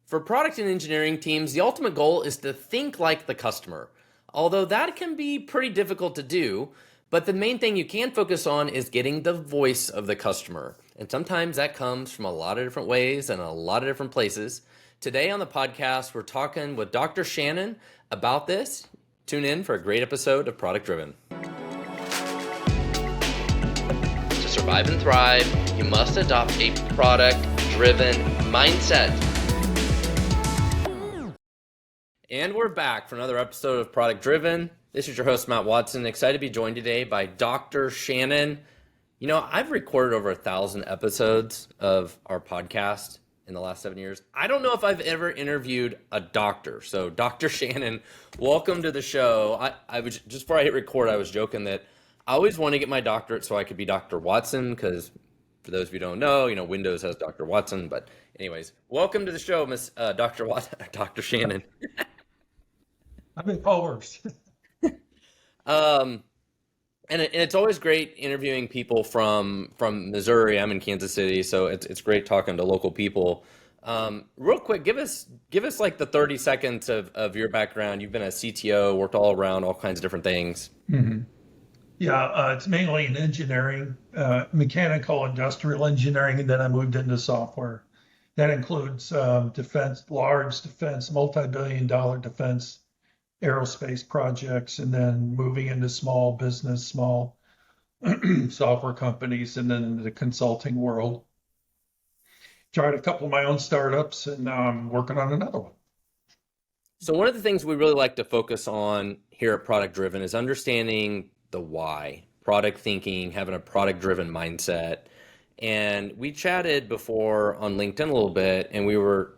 For product and engineering teams, the ultimate goal is to think like the customer. Although that can be pretty difficult to do, but the main thing you can focus on is getting the voice of the customer. And sometimes that comes from a lot of different ways and a lot of different places. Today on the podcast, we're talking with Dr. Shannon about this. Tune in for a great episode of Product Driven. To survive and thrive, you must adopt a product-driven mindset. And we're back for another episode of Product Driven. This is your host, Matt Watson. Excited to be joined today by Dr. Shannon. You know, I've recorded over 1,000 episodes of our podcast in the last 7 years. I don't know if I've ever interviewed a doctor. So Dr. Shannon, welcome to the show. I was just before I hit record, I was joking that I always want to get my doctorate so I could be Dr. Watson, because for those of you who don't know, Windows has Dr. Watson. But anyways, welcome to the show, Miss Dr. Watson, Dr. Shannon. I've been followers. And it's always great interviewing people from Missouri. I'm in Kansas City, so it's great talking to local people. Real quick, give us like the 30 seconds of your background. You've been a CTO, worked all around all kinds of different things. Mm-hmm. Yeah, it's mainly in engineering, mechanical, industrial engineering, and then I moved into software. That includes defense, large defense, multi-billion-dollar defense, aerospace projects, and then moving into small business, small software companies, and then into the consulting world. Tried a couple of my own startups, and now I'm working on another one. So one of the things we really like to focus on here at Product Driven is understanding the why, product thinking, having a product driven mindset. And we chatted before on LinkedIn a little bit, and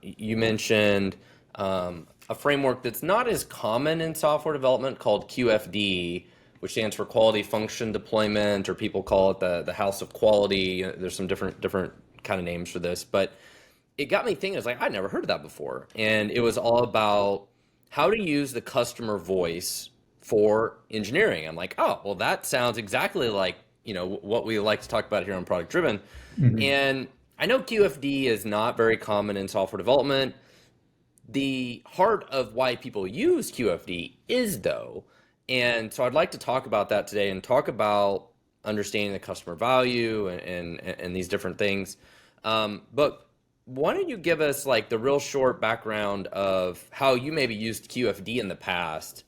you mentioned a framework that's not as common in software development called QFD, which stands for Quality Function Deployment, or people call it the House of Quality. There's some different kind of names for this, but it got me thinking. I was like, I'd never heard of that before. And it was all about how to use the customer voice for engineering. I'm like, oh, well, that sounds exactly like, what we like to talk about here on Product Driven. Mm-hmm. And I know QFD is not very common in software development. The heart of why people use QFD is, though. And so I'd like to talk about that today and talk about understanding the customer value and these different things. But why don't you give us like the real short background of how you maybe used QFD in the past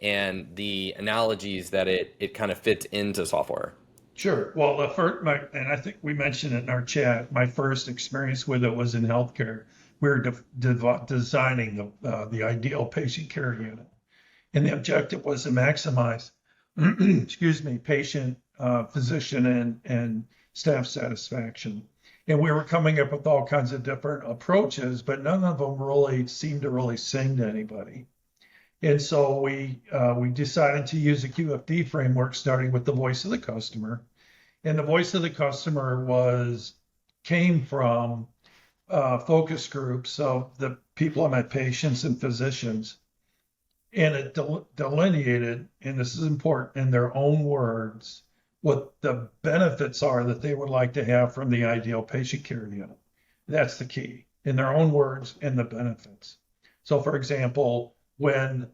and the analogies that it kind of fits into software? Sure. Well, and I think we mentioned it in our chat, my first experience with it was in healthcare. We were designing the ideal patient care unit. And the objective was to maximize, patient, physician, and staff satisfaction. And we were coming up with all kinds of different approaches, but none of them really seemed to really sing to anybody. And so we decided to use a QFD framework, starting with the voice of the customer. And the voice of the customer came from focus groups of the people, my patients and physicians. And it delineated, and this is important, in their own words, what the benefits are that they would like to have from the ideal patient care unit. That's the key, in their own words and the benefits. So, for example, when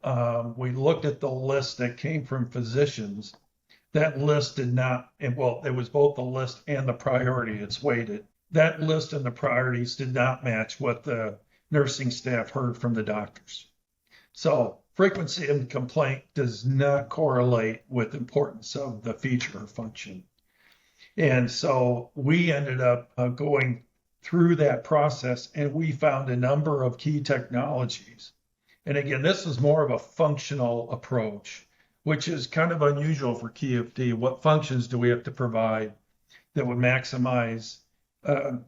we looked at the list that came from physicians, that list did not, it was both the list and the priority, it's weighted. That list and the priorities did not match what the nursing staff heard from the doctors. So frequency of complaint does not correlate with importance of the feature or function. And so we ended up going through that process, and we found a number of key technologies. And again, this is more of a functional approach, which is kind of unusual for QFD. What functions do we have to provide that would maximize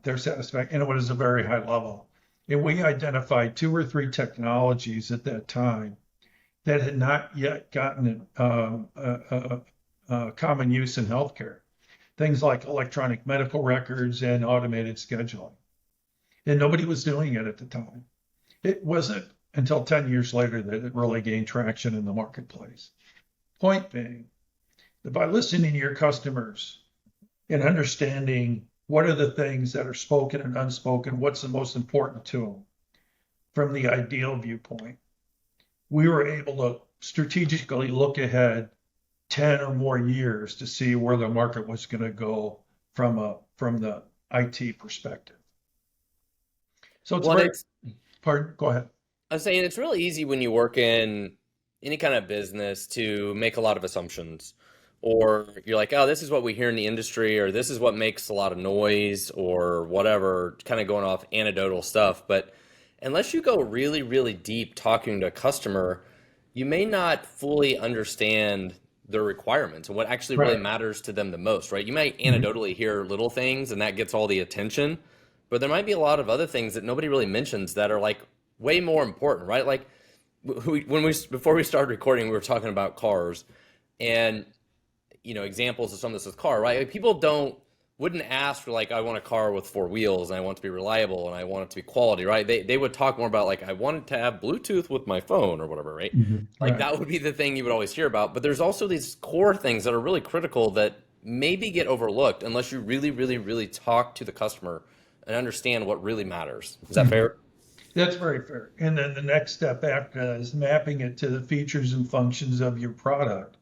their satisfaction, and what is a very high level? And we identified 2 or 3 technologies at that time that had not yet gotten common use in healthcare. Things like electronic medical records and automated scheduling. And nobody was doing it at the time. It wasn't until 10 years later that it really gained traction in the marketplace. Point being, that by listening to your customers and understanding what are the things that are spoken and unspoken, what's the most important to them, from the ideal viewpoint. We were able to strategically look ahead 10 or more years to see where the market was going to go from the IT perspective. So it's Well, and very, it's pardon, go ahead. I'm saying it's really easy when you work in any kind of business to make a lot of assumptions. Or you're like, oh, this is what we hear in the industry, or this is what makes a lot of noise, or whatever, kind of going off anecdotal stuff. But unless you go really, really deep talking to a customer, you may not fully understand their requirements and what actually really Right. matters to them the most, right? You might Mhm. anecdotally hear little things and that gets all the attention, but there might be a lot of other things that nobody really mentions that are like way more important, right? Like when we before we started recording, we were talking about cars and examples of some of this with car, right? Like people don't wouldn't ask for like I want a car with four wheels and I want it to be reliable and I want it to be quality, right? They would talk more about like I want it to have Bluetooth with my phone or whatever, right? Like Right. that would be the thing you would always hear about. But there's also these core things that are really critical that maybe get overlooked unless you really, really, really talk to the customer and understand what really matters. Is that Mhm. fair? That's very fair. And then the next step after that is mapping it to the features and functions of your product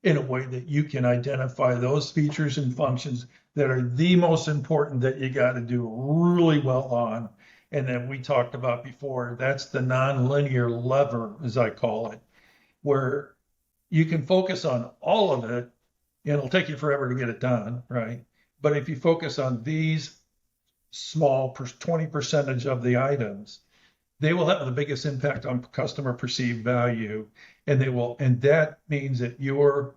in a way that you can identify those features and functions that are the most important that you got to do really well on. And then we talked about before, that's the nonlinear lever, as I call it, where you can focus on all of it and it'll take you forever to get it done, right? But if you focus on these small 20 percentage of the items, they will have the biggest impact on customer perceived value. And that means that your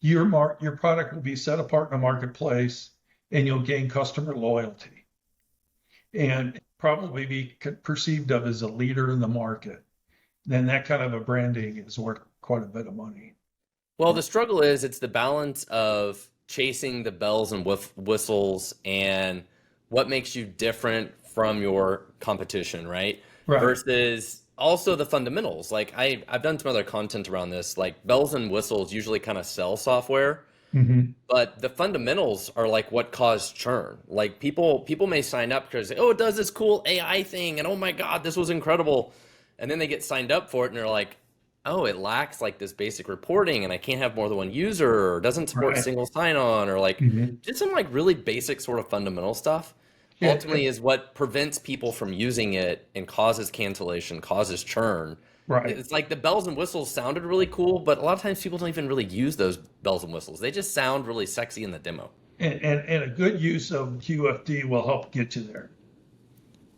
product will be set apart in the marketplace and you'll gain customer loyalty and probably be perceived of as a leader in the market. Then that kind of a branding is worth quite a bit of money. Well, the struggle is it's the balance of chasing the bells and whistles and what makes you different from your competition, right? Right. Versus also the fundamentals. Like I've done some other content around this. Like bells and whistles usually kind of sell software, Mm-hmm. but the fundamentals are like what cause churn. Like people may sign up because oh it does this cool AI thing and oh my God this was incredible, and then they get signed up for it and they're like oh it lacks like this basic reporting and I can't have more than one user or doesn't support Right. single sign-on or like Mm-hmm. just some like really basic sort of fundamental stuff ultimately is what prevents people from using it and causes cancellation, causes churn. Right. It's like the bells and whistles sounded really cool, but a lot of times people don't even really use those bells and whistles. They just sound really sexy in the demo. And a good use of QFD will help get you there.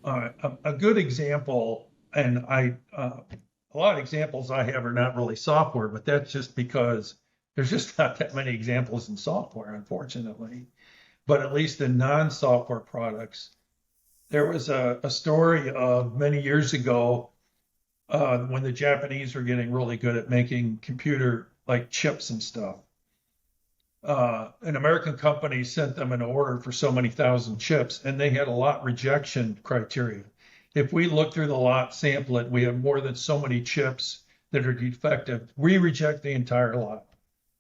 A good example, and a lot of examples I have are not really software, but that's just because there's just not that many examples in software, unfortunately. But at least in non-software products, there was a story of many years ago when the Japanese were getting really good at making computer like chips and stuff. An American company sent them an order for so many thousand chips, and they had a lot rejection criteria. If we look through the lot, sample it, we have more than so many chips that are defective. We reject the entire lot.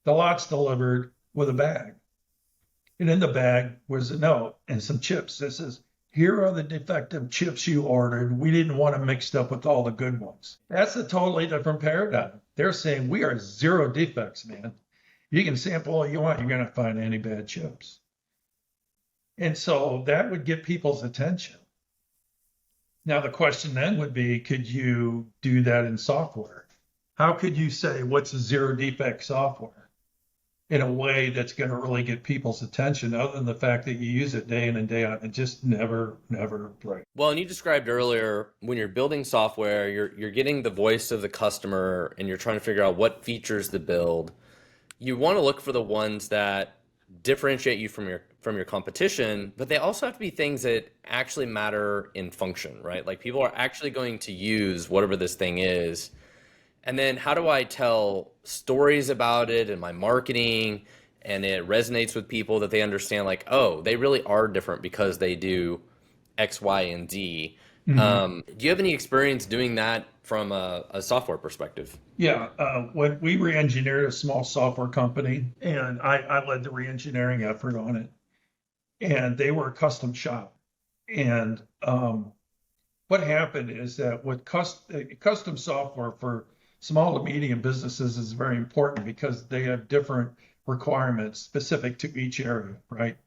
The lot's delivered with a bag. And in the bag was a note and some chips. This is, here are the defective chips you ordered. We didn't want them mixed up with all the good ones. That's a totally different paradigm. They're saying we are zero defects, man. You can sample all you want, you're going to find any bad chips. And so that would get people's attention. Now, the question then would be, could you do that in software? How could you say what's a zero defect software in a way that's going to really get people's attention other than the fact that you use it day in and day out and just never break? Well, and you described earlier when you're building software, you're getting the voice of the customer and you're trying to figure out what features to build. You want to look for the ones that differentiate you from your competition, but they also have to be things that actually matter in function, right? Like people are actually going to use whatever this thing is. And then how do I tell stories about it in my marketing and it resonates with people that they understand like, oh, they really are different because they do X, Y, and Z. Mm-hmm. Do you have any experience doing that from a software perspective? Yeah, when we re-engineered a small software company, and I led the re-engineering effort on it, and they were a custom shop, and what happened is that with custom software for small to medium businesses is very important because they have different requirements specific to each area, right?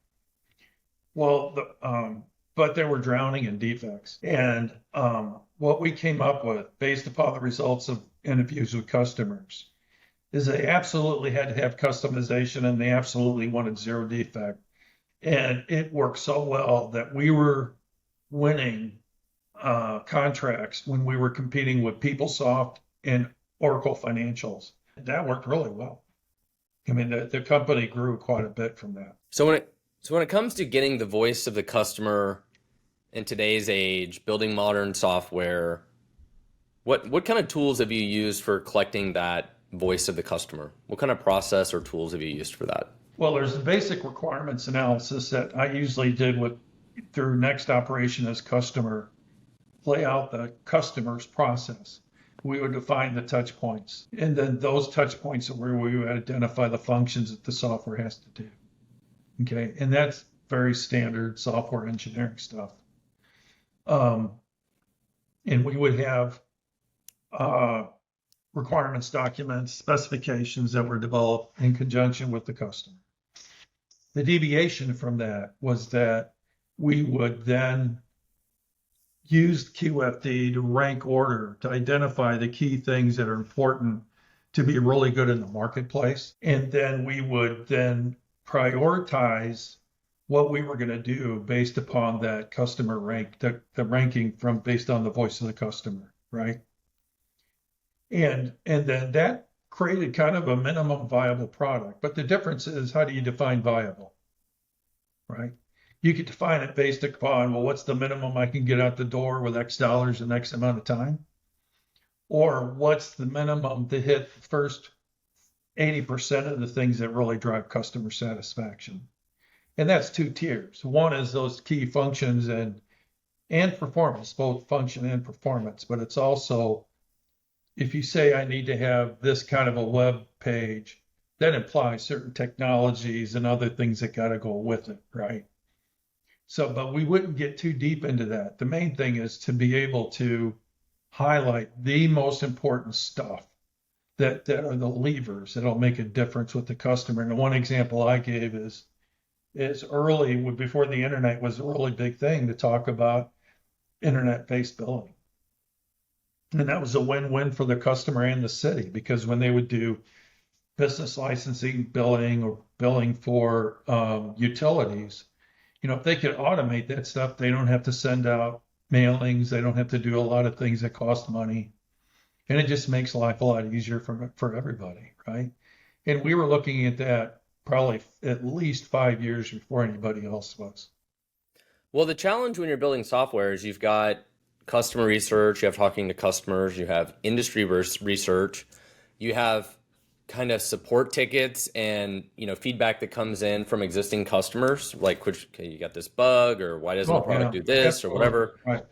Well, but they were drowning in defects. And what we came up with, based upon the results of interviews with customers, is they absolutely had to have customization and they absolutely wanted zero defect. And it worked so well that we were winning contracts when we were competing with PeopleSoft and Oracle Financials. That worked really well. I mean, the company grew quite a bit from that. So when it comes to getting the voice of the customer in today's age, building modern software, what kind of tools have you used for collecting that voice of the customer? What kind of process or tools have you used for that? Well, there's the basic requirements analysis that I usually did through next operation as customer, lay out the customer's process. We would define the touch points, and then those touch points are where we would identify the functions that the software has to do. Okay, and that's very standard software engineering stuff. And we would have requirements documents, specifications that were developed in conjunction with the customer. The deviation from that was that we would then use QFD to rank order, to identify the key things that are important to be really good in the marketplace. And then we would then prioritize what we were going to do based upon that customer rank, the ranking from based on the voice of the customer, right? And then that created kind of a minimum viable product. But the difference is, how do you define viable, right? You could define it based upon, well, what's the minimum I can get out the door with X dollars in X amount of time? Or what's the minimum to hit the first 80% of the things that really drive customer satisfaction? And that's two tiers. One is those key functions and performance, both function and performance. But it's also, if you say I need to have this kind of a web page, that implies certain technologies and other things that got to go with it, right? So, but we wouldn't get too deep into that. The main thing is to be able to highlight the most important stuff that are the levers that'll make a difference with the customer. And the one example I gave is early, before the internet was a really big thing, to talk about internet-based billing. And that was a win-win for the customer and the city, because when they would do business licensing billing or billing for utilities, if they could automate that stuff, they don't have to send out mailings. They don't have to do a lot of things that cost money. And it just makes life a lot easier for everybody, right? And we were looking at that probably at least 5 years before anybody else was. Well, the challenge when you're building software is you've got customer research, you have talking to customers, you have industry research, you have kind of support tickets and feedback that comes in from existing customers, like, okay, you got this bug, or why doesn't the product do this, absolutely, or whatever. Right.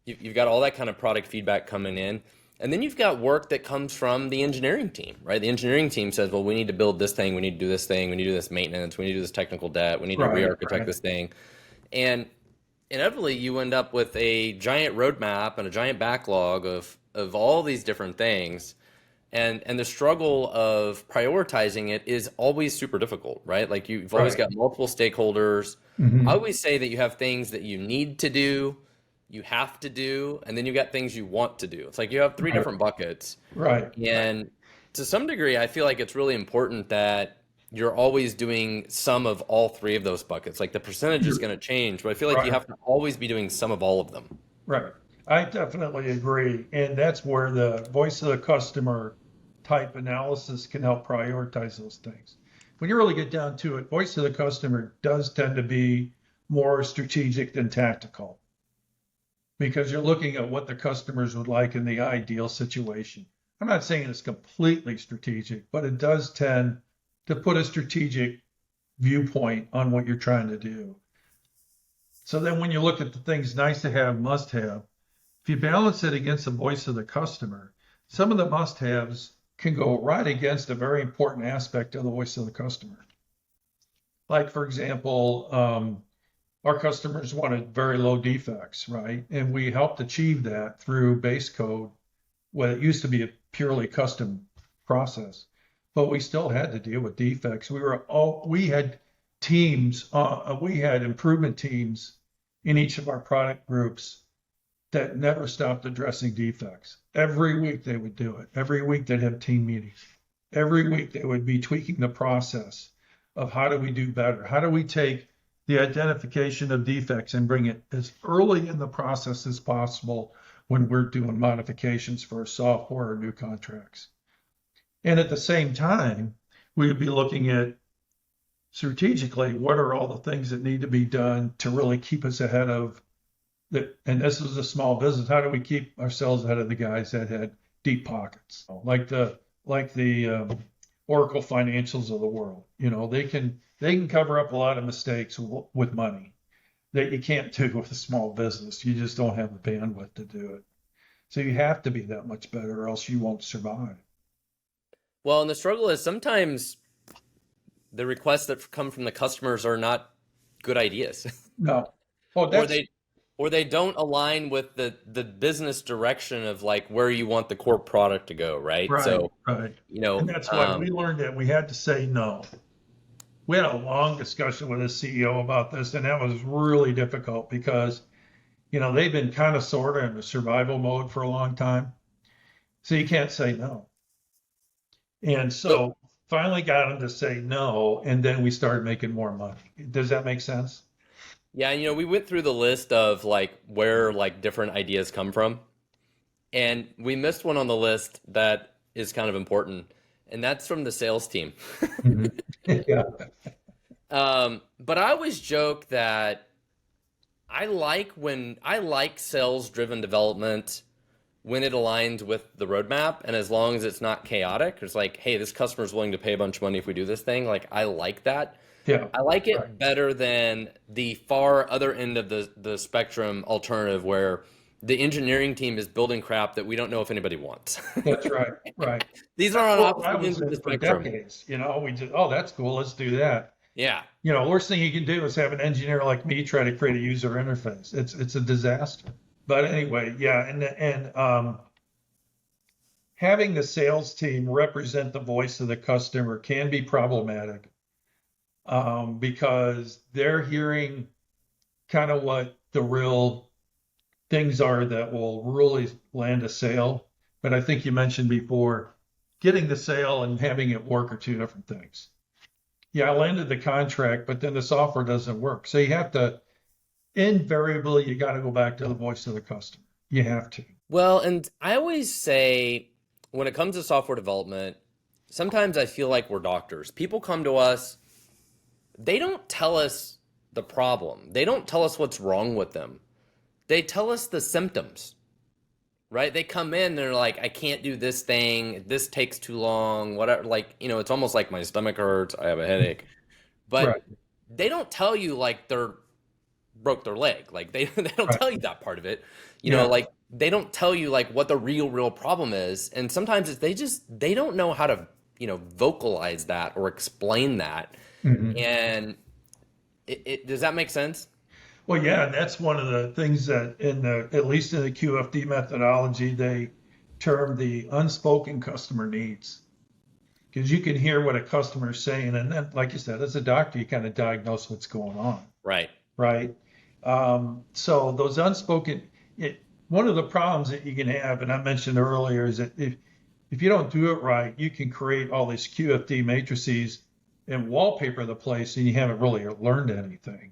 You've got all that kind of product feedback coming in. And then you've got work that comes from the engineering team, right? The engineering team says, well, we need to build this thing, we need to do this thing, we need to do this maintenance, we need to do this technical debt, we need to re-architect this thing. And inevitably, you end up with a giant roadmap and a giant backlog of all these different things. And the struggle of prioritizing it is always super difficult, right? Like you've always got multiple stakeholders. Mm-hmm. I always say that you have things that you need to do, you have to do, and then you got things you want to do. It's like you have three different buckets. Right. And to some degree, I feel like it's really important that you're always doing some of all three of those buckets. Like the percentage is going to change, but I feel like you have to always be doing some of all of them. Right. I definitely agree. And that's where the voice of the customer type analysis can help prioritize those things. When you really get down to it, voice of the customer does tend to be more strategic than tactical, because you're looking at what the customers would like in the ideal situation. I'm not saying it's completely strategic, but it does tend to put a strategic viewpoint on what you're trying to do. So then when you look at the things nice to have, must have, if you balance it against the voice of the customer, some of the must haves can go right against a very important aspect of the voice of the customer. Like, for example, our customers wanted very low defects, right? And we helped achieve that through base code. Well, it used to be a purely custom process, but we still had to deal with defects. We had teams, we had improvement teams in each of our product groups that never stopped addressing defects. Every week they would do it. Every week they'd have team meetings. Every week they would be tweaking the process of how do we do better? How do we take the identification of defects and bring it as early in the process as possible when we're doing modifications for software or new contracts? And at the same time, we would be looking at strategically what are all the things that need to be done to really keep us ahead of and this is a small business. How do we keep ourselves ahead of the guys that had deep pockets, like the Oracle financials of the world? They can cover up a lot of mistakes with money that you can't do with a small business. You just don't have the bandwidth to do it. So you have to be that much better, or else you won't survive. Well, and the struggle is sometimes the requests that come from the customers are not good ideas. No. Oh, or they don't align with the business direction of like where you want the core product to go, right? right, So, right. you know, And that's why we learned that we had to say no. We had a long discussion with the CEO about this, and that was really difficult because, they've been kind of sort of in a survival mode for a long time. So you can't say no. And so finally got him to say no, and then we started making more money. Does that make sense? yeah, we went through the list of like where like different ideas come from, and we missed one on the list that is kind of important, and that's from the sales team. Mhm. Yeah. But I always joke that I like sales driven development when it aligns with the roadmap and as long as it's not chaotic. It's like, hey, this customer's willing to pay a bunch of money if we do this thing. Like I like that. Yeah. I like Right. it better than the far other end of the spectrum alternative where the engineering team is building crap that we don't know if anybody wants. That's right. Right. These are on Well, I opposite ends was of the in for spectrum. decades. We just, oh, that's cool. Let's do that. Yeah. Worst thing you can do is have an engineer like me try to create a user interface. It's a disaster. But anyway, yeah, and having the sales team represent the voice of the customer can be problematic because they're hearing kind of what the real things are that will really land a sale. But I think you mentioned before, getting the sale and having it work are two different things. Yeah, I landed the contract, but then the software doesn't work. So invariably, you got to go back to the voice of the customer. You have to. Well, and I always say when it comes to software development, sometimes I feel like we're doctors. People come to us, they don't tell us the problem. They don't tell us what's wrong with them. They tell us the symptoms, right? They come in, they're like, I can't do this thing. This takes too long, whatever. Like, it's almost like my stomach hurts. I have a headache. But Right. they don't tell you like they're broke their leg. Like they don't Right. tell you that part of it. Yeah. Like they don't tell you like what the real problem is. And sometimes they don't know how to, vocalize that or explain that. Mhm. And it does that make sense? Well, yeah, and that's one of the things that at least in the QFD methodology, they term the unspoken customer needs. Because you can hear what a customer is saying, and then, like you said, as a doctor, you kind of diagnose what's going on, Right. right? So those unspoken, one of the problems that you can have, and I mentioned earlier, is that if you don't do it right, you can create all these QFD matrices and wallpaper the place, and you haven't really learned anything.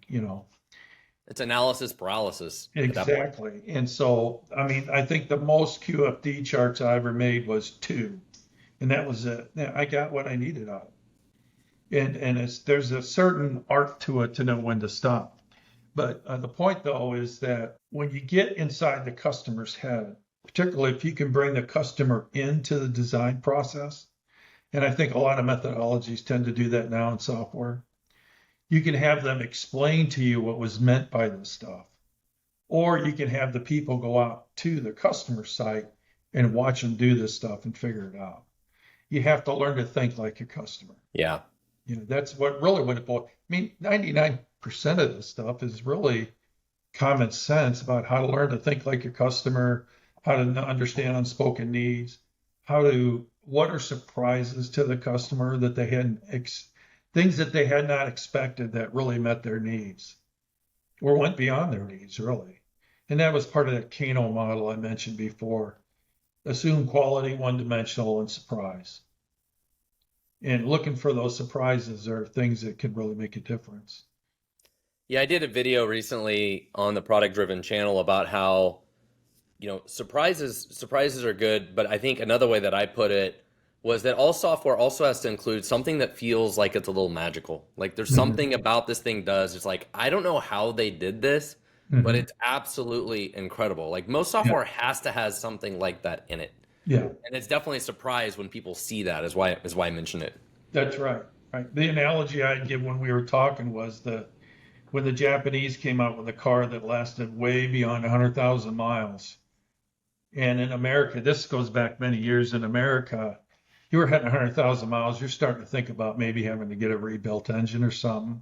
It's analysis paralysis at that point. Exactly. And so, I mean, I think the most QFD charts I ever made was 2, and that was it. I got what I needed out. And there's a certain art to it to know when to stop. But the point, though, is that when you get inside the customer's head, particularly if you can bring the customer into the design process, and I think a lot of methodologies tend to do that now in software, you can have them explain to you what was meant by this stuff. Or you can have the people go out to the customer site and watch them do this stuff and figure it out. You have to learn to think like a customer. Yeah. That's what it boils. I mean, 99% of this stuff is really common sense about how to learn to think like your customer, how to understand unspoken needs, what are surprises to the customer that they things that they had not expected that really met their needs or went beyond their needs, really. And that was part of that Kano model I mentioned before. Assume quality, one-dimensional, and surprise. And looking for those surprises are things that can really make a difference. Yeah, I did a video recently on the product driven channel about how, surprises are good, but I think another way that I put it was that all software also has to include something that feels like it's a little magical. Like there's Mm-hmm. something about this thing does. It's like I don't know how they did this, but Mm-hmm. it's absolutely incredible. Like most Yeah, software has to have something like that in it. yeah, And it's definitely a surprise when people see that is why I mention it. that's right. Right. The analogy I'd give when we were talking was when the Japanese came out with a car that lasted way beyond 100,000 miles. And in America, this goes back many years. In America, you were hitting 100,000 miles, you're starting to think about maybe having to get a rebuilt engine or something.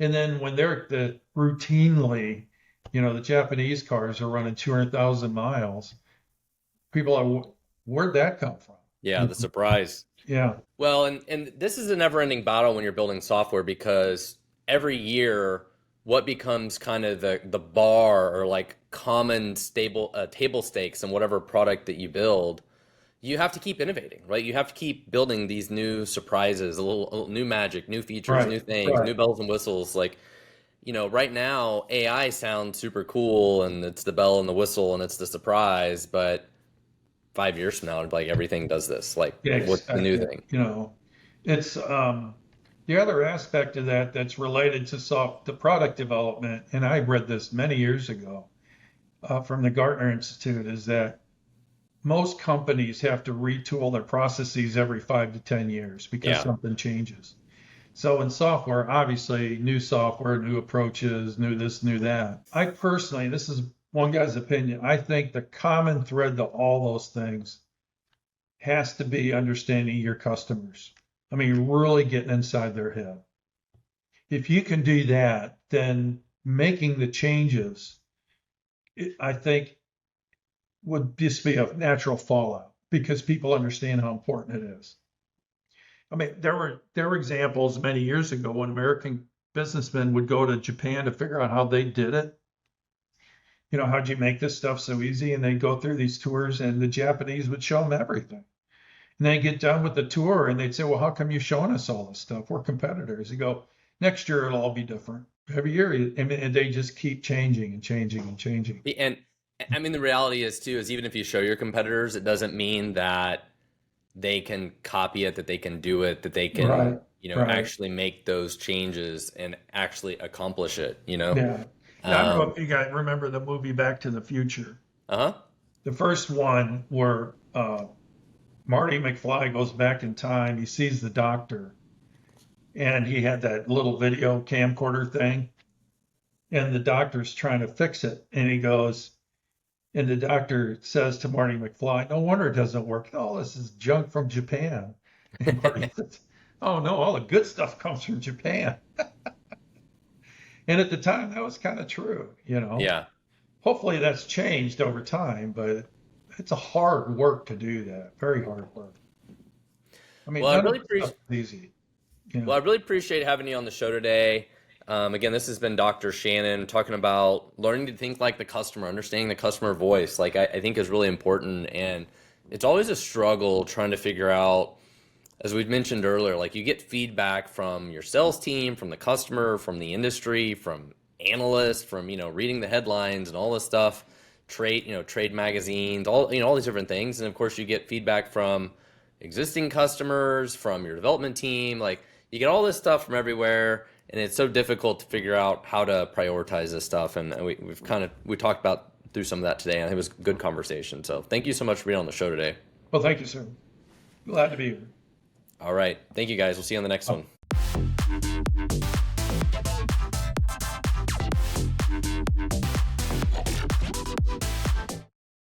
And then when routinely, the Japanese cars are running 200,000 miles, people are, where'd that come from? Yeah, the surprise. Yeah, Well, and this is a never-ending battle when you're building software because every year what becomes kind of the bar or like common stable table stakes in whatever product that you build, you have to keep innovating, right? You have to keep building these new surprises, a little new magic, new features, right, new things, right. new bells and whistles. Like, right now AI sounds super cool and it's the bell and the whistle and it's the surprise, but 5 years from now, like everything does this. Like, Yeah, what's the new exactly. thing? It's the other aspect of that that's related to the product development, and I read this many years ago from the Gartner Institute, is that most companies have to retool their processes every 5 to 10 years because Yeah. something changes. So in software, obviously, new software, new approaches, new this, new that. I personally, this is one guy's opinion, I think the common thread to all those things has to be understanding your customers. I mean, really getting inside their head. If you can do that, then making the changes, I think, would just be a natural fallout because people understand how important it is. I mean, there were examples many years ago when American businessmen would go to Japan to figure out how they did it. How'd you make this stuff so easy? And they'd go through these tours, and the Japanese would show them everything. And they get done with the tour and they'd say, well, how come you're showing us all this stuff? We're competitors. You go, next year it'll all be different. Every year, and they just keep changing and changing and changing. And I mean, the reality is too, is even if you show your competitors, it doesn't mean that they can copy it, that they can do it, that they can, Right, right. actually make those changes and actually accomplish it. Yeah. Yeah, I don't know Um, if you guys remember the movie Back to the Future. uh-huh. The first one where Marty McFly goes back in time, he sees the doctor, and he had that little video camcorder thing, and the doctor's trying to fix it. And he goes, and the doctor says to Marty McFly, no wonder it doesn't work. Oh, this is junk from Japan. And Marty says, oh, no, all the good stuff comes from Japan. And at the time, that was kind of true. Yeah. Hopefully that's changed over time, but it's a hard work to do that. Very hard work. I mean, Well, I none of really the stuff appreciate is easy. Well, I You really appreciate having you on the show today. Again, this has been Dr. Shannon talking about learning to think like the customer, understanding the customer voice. Like I think is really important, and it's always a struggle trying to figure out, as we've mentioned earlier, like you get feedback from your sales team, from the customer, from the industry, from analysts, from reading the headlines and all this stuff, trade magazines, all these different things, and of course you get feedback from existing customers, from your development team. Like you get all this stuff from everywhere, and it's so difficult to figure out how to prioritize this stuff. And we talked about through some of that today, and it was a good conversation. So thank you so much for being on the show today. Well, thank you, sir. Glad to be here. All right, thank you guys. We'll see you on the next one.